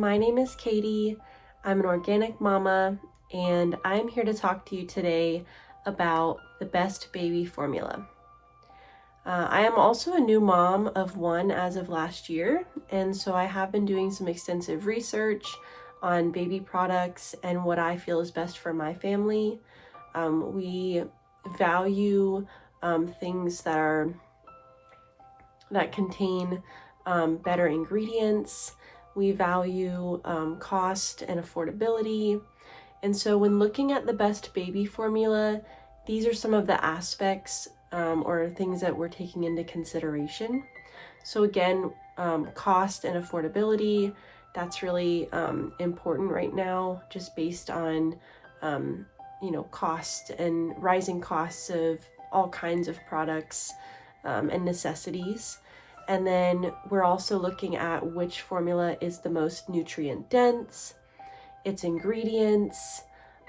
my name is Katie. I'm an organic mama, and I'm here to talk to you today about the best baby formula. I am also a new mom of one as of last year, and so I have been doing some extensive research on baby products and what I feel is best for my family. We value things that contain better ingredients. We value cost and affordability. And so when looking at the best baby formula, these are some of the aspects or things that we're taking into consideration. So again, cost and affordability, that's really important right now, just based on cost and rising costs of all kinds of products and necessities. And then we're also looking at which formula is the most nutrient dense, its ingredients,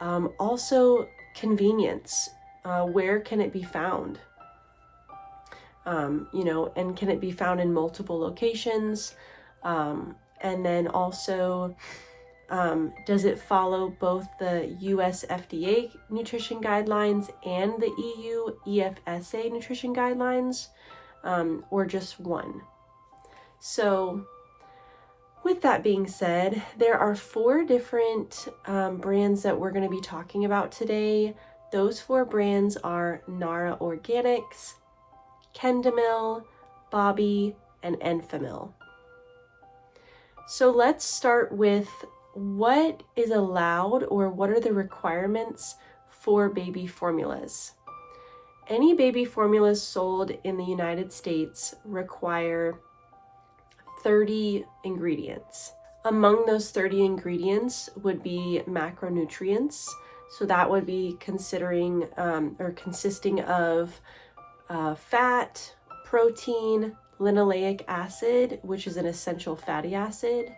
also convenience. Where can it be found? And can it be found in multiple locations? And then also, does it follow both the US FDA nutrition guidelines and the EU EFSA nutrition guidelines, or just one? So with that being said, there are 4 different brands that we're going to be talking about today. Those 4 brands are Nara Organics, Kendamil, Bobbie, and Enfamil. So let's start with what is allowed, or what are the requirements for baby formulas. Any baby formulas sold in the United States require 30 ingredients. Among those 30 ingredients would be macronutrients. So that would be consisting of fat, protein, linoleic acid, which is an essential fatty acid.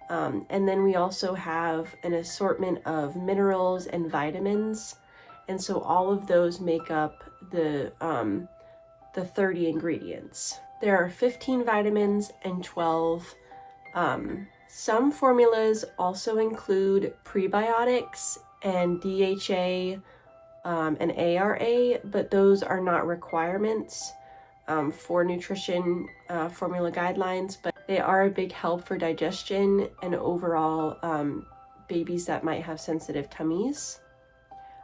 And then we also have an assortment of minerals and vitamins. And so all of those make up the 30 ingredients. There are 15 vitamins and 12. Some formulas also include prebiotics and DHA and ARA, but those are not requirements for nutrition formula guidelines, but they are a big help for digestion and overall babies that might have sensitive tummies.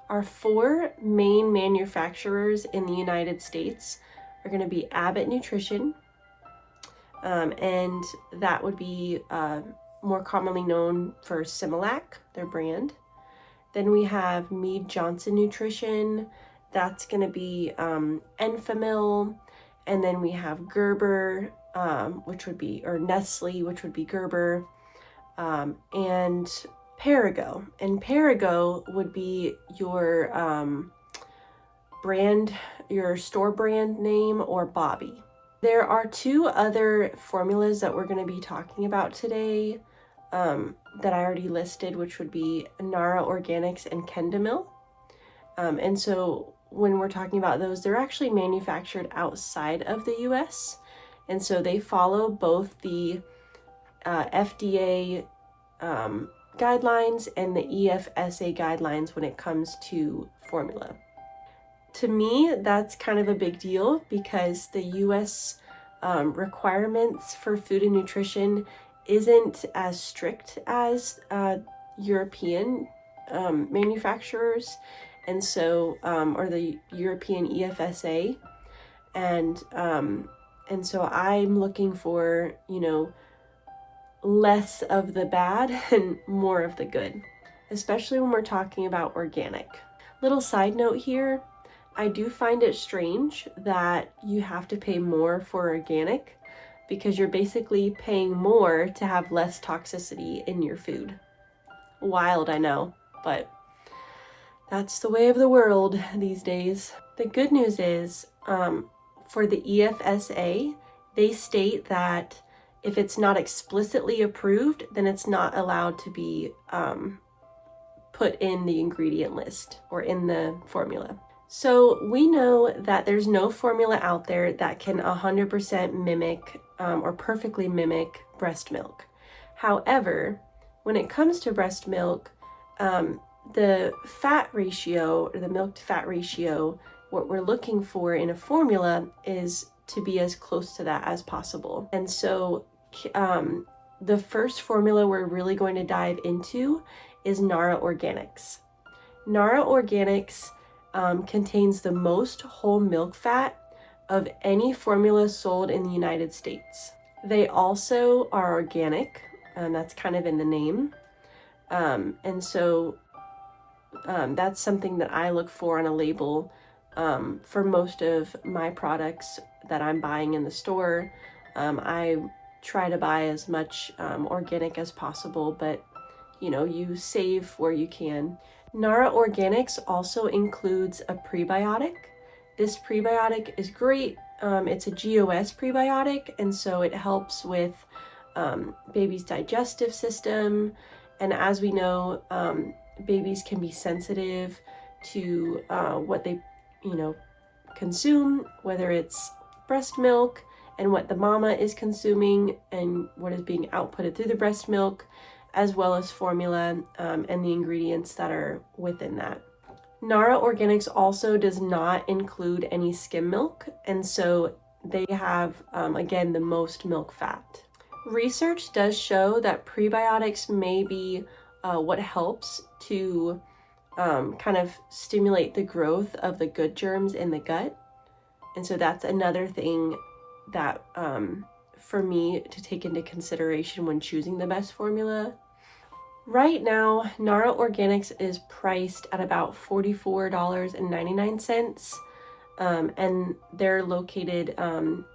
Our 4 main manufacturers in the United States are going to be Abbott Nutrition, and that would be more commonly known for Similac, their brand. Then we have Mead Johnson Nutrition, that's going to be Enfamil, and then we have Gerber, Nestle, which would be Gerber, and Perrigo. And Perrigo would be your your store brand name, or Bobbie. There are 2 other formulas that we're going to be talking about today that I already listed, which would be Nara Organics and Kendamil. And so when we're talking about those, they're actually manufactured outside of the US. And so they follow both the FDA guidelines and the EFSA guidelines when it comes to formula. To me, that's kind of a big deal, because the US requirements for food and nutrition isn't as strict as European manufacturers, and so or the European EFSA, and so I'm looking for less of the bad and more of the good, especially when we're talking about organic. Little side note here, I do find it strange that you have to pay more for organic, because you're basically paying more to have less toxicity in your food. Wild, I know, but that's the way of the world these days. The good news is, for the EFSA, they state that if it's not explicitly approved, then it's not allowed to be put in the ingredient list or in the formula. So we know that there's no formula out there that can 100% mimic or perfectly mimic breast milk. However, when it comes to breast milk, the fat ratio, or the milk to fat ratio, what we're looking for in a formula is to be as close to that as possible. And so the first formula we're really going to dive into is Nara Organics. Nara Organics contains the most whole milk fat of any formula sold in the United States. They also are organic, and that's kind of in the name. And so that's something that I look for on a label for most of my products that I'm buying in the store. I try to buy as much organic as possible, but you save where you can. Nara Organics also includes a prebiotic. This prebiotic is great. It's a GOS prebiotic, and so it helps with baby's digestive system. And as we know, babies can be sensitive to what they, consume, whether it's breast milk and what the mama is consuming and what is being outputted through the breast milk, as well as formula and the ingredients that are within that. Nara Organics also does not include any skim milk, and so they have, again, the most milk fat. Research does show that prebiotics may be what helps to kind of stimulate the growth of the good germs in the gut. And so that's another thing that for me to take into consideration when choosing the best formula. Right now, Nara Organics is priced at about $44.99, and they're located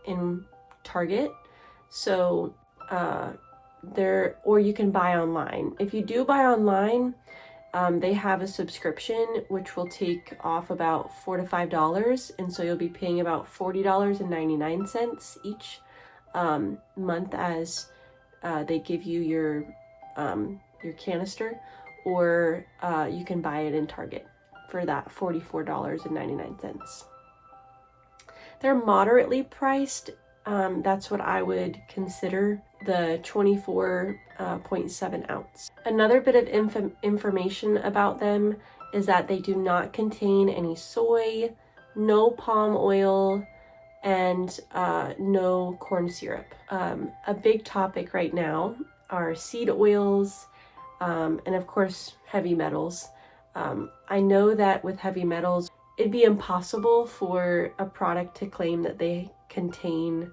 in Target. So or you can buy online. If you do buy online, they have a subscription which will take off about $4 to $5, and so you'll be paying about $40.99 each month as they give you your canister, or you can buy it in Target for that $44.99. They're moderately priced. That's what I would consider the 24.7 ounce. Another bit of information about them is that they do not contain any soy, no palm oil, and no corn syrup. A big topic right now are seed oils, and of course heavy metals. I know that with heavy metals, it'd be impossible for a product to claim that they contain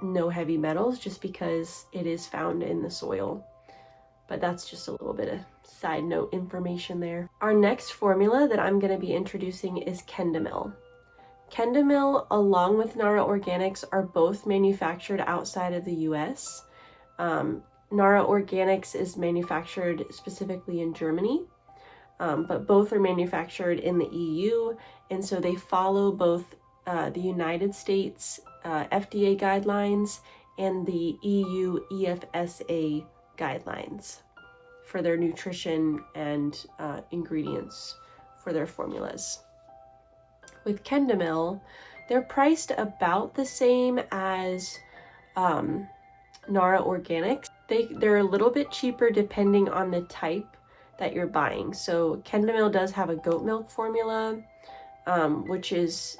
no heavy metals just because it is found in the soil. But that's just a little bit of side note information there. Our next formula that I'm going to be introducing is Kendamil. Kendamil, along with Nara Organics, are both manufactured outside of the US. Nara Organics is manufactured specifically in Germany, but both are manufactured in the EU, and so they follow both the United States FDA guidelines and the EU EFSA guidelines for their nutrition and ingredients for their formulas. With Kendamil, they're priced about the same as Nara Organics. They're a little bit cheaper depending on the type that you're buying. So Kendamil does have a goat milk formula, which is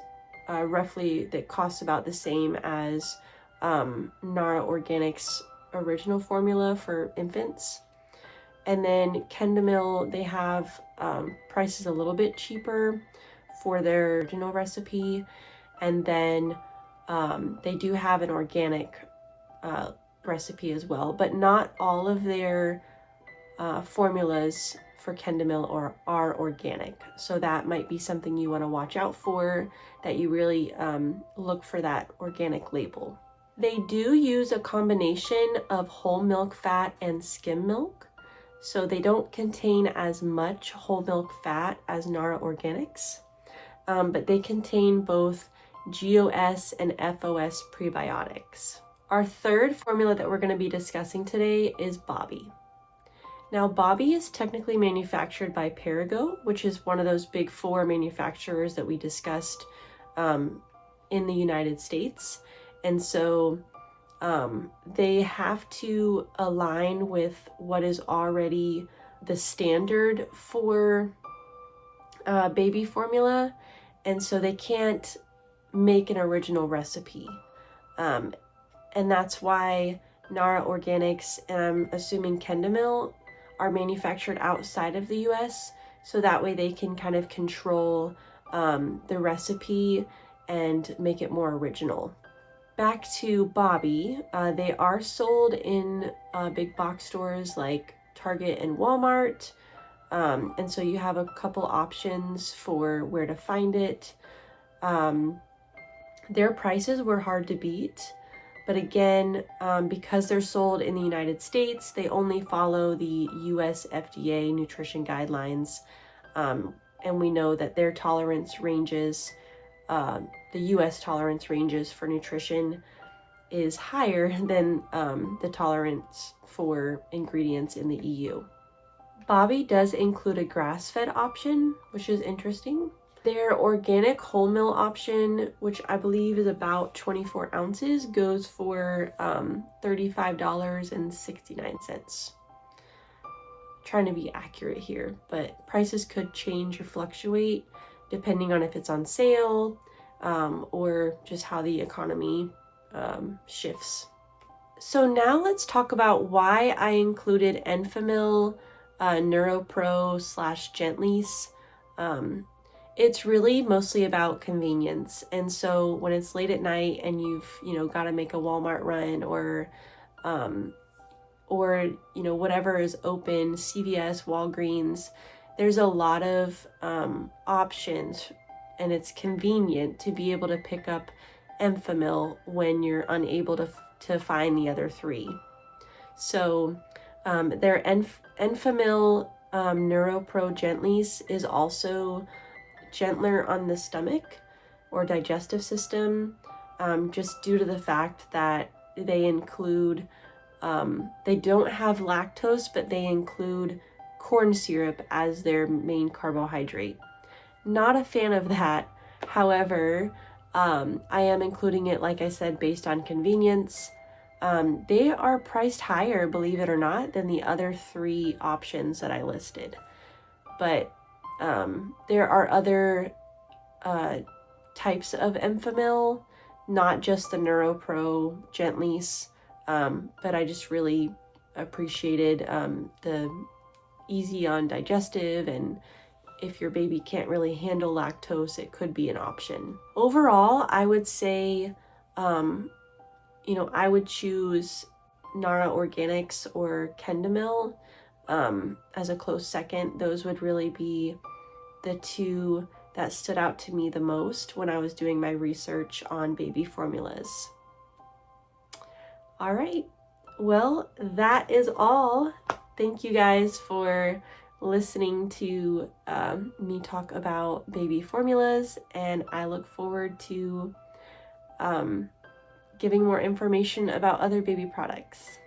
roughly, that costs about the same as Nara Organics original formula for infants. And then Kendamil, they have prices a little bit cheaper for their original recipe, and then they do have an organic recipe as well, but not all of their formulas for Kendamil are organic. So that might be something you want to watch out for, that you really look for that organic label. They do use a combination of whole milk fat and skim milk, so they don't contain as much whole milk fat as Nara Organics, but they contain both GOS and FOS prebiotics. Our third formula that we're going to be discussing today is Bobbie. Now, Bobbie is technically manufactured by Perrigo, which is one of those big four manufacturers that we discussed in the United States. And so they have to align with what is already the standard for baby formula, and so they can't make an original recipe. And that's why Nara Organics and I'm assuming Kendamil are manufactured outside of the US, so that way they can kind of control the recipe and make it more original. Back to Bobbie, they are sold in big box stores like Target and Walmart, and so you have a couple options for where to find it. Their prices were hard to beat, but again, because they're sold in the United States, they only follow the US FDA nutrition guidelines, and we know that their tolerance ranges, the US tolerance ranges for nutrition is higher than the tolerance for ingredients in the EU. Bobbie does include a grass-fed option, which is interesting. Their organic whole meal option, which I believe is about 24 ounces, goes for $35.69. Trying to be accurate here, but prices could change or fluctuate depending on if it's on sale or just how the economy shifts. So now let's talk about why I included Enfamil, NeuroPro / Gentlease. It's really mostly about convenience. And so when it's late at night and you've, got to make a Walmart run or whatever is open, CVS, Walgreens, there's a lot of options, and it's convenient to be able to pick up Enfamil when you're unable to find the other three. So their Enfamil NeuroPro Gentlease is also gentler on the stomach or digestive system, just due to the fact that they include, they don't have lactose, but they include corn syrup as their main carbohydrate. Not a fan of that. However, I am including it, like I said, based on convenience. They are priced higher, believe it or not, than the other three options that I listed. But there are other types of Enfamil, not just the NeuroPro Gentlease, but I just really appreciated the easy on digestive, and if your baby can't really handle lactose, it could be an option. Overall, I would say, I would choose Nara Organics or Kendamil as a close second. Those would really be the two that stood out to me the most when I was doing my research on baby formulas. All right, well, that is all. Thank you guys for listening to me talk about baby formulas, and I look forward to giving more information about other baby products.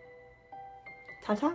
Ta-ta!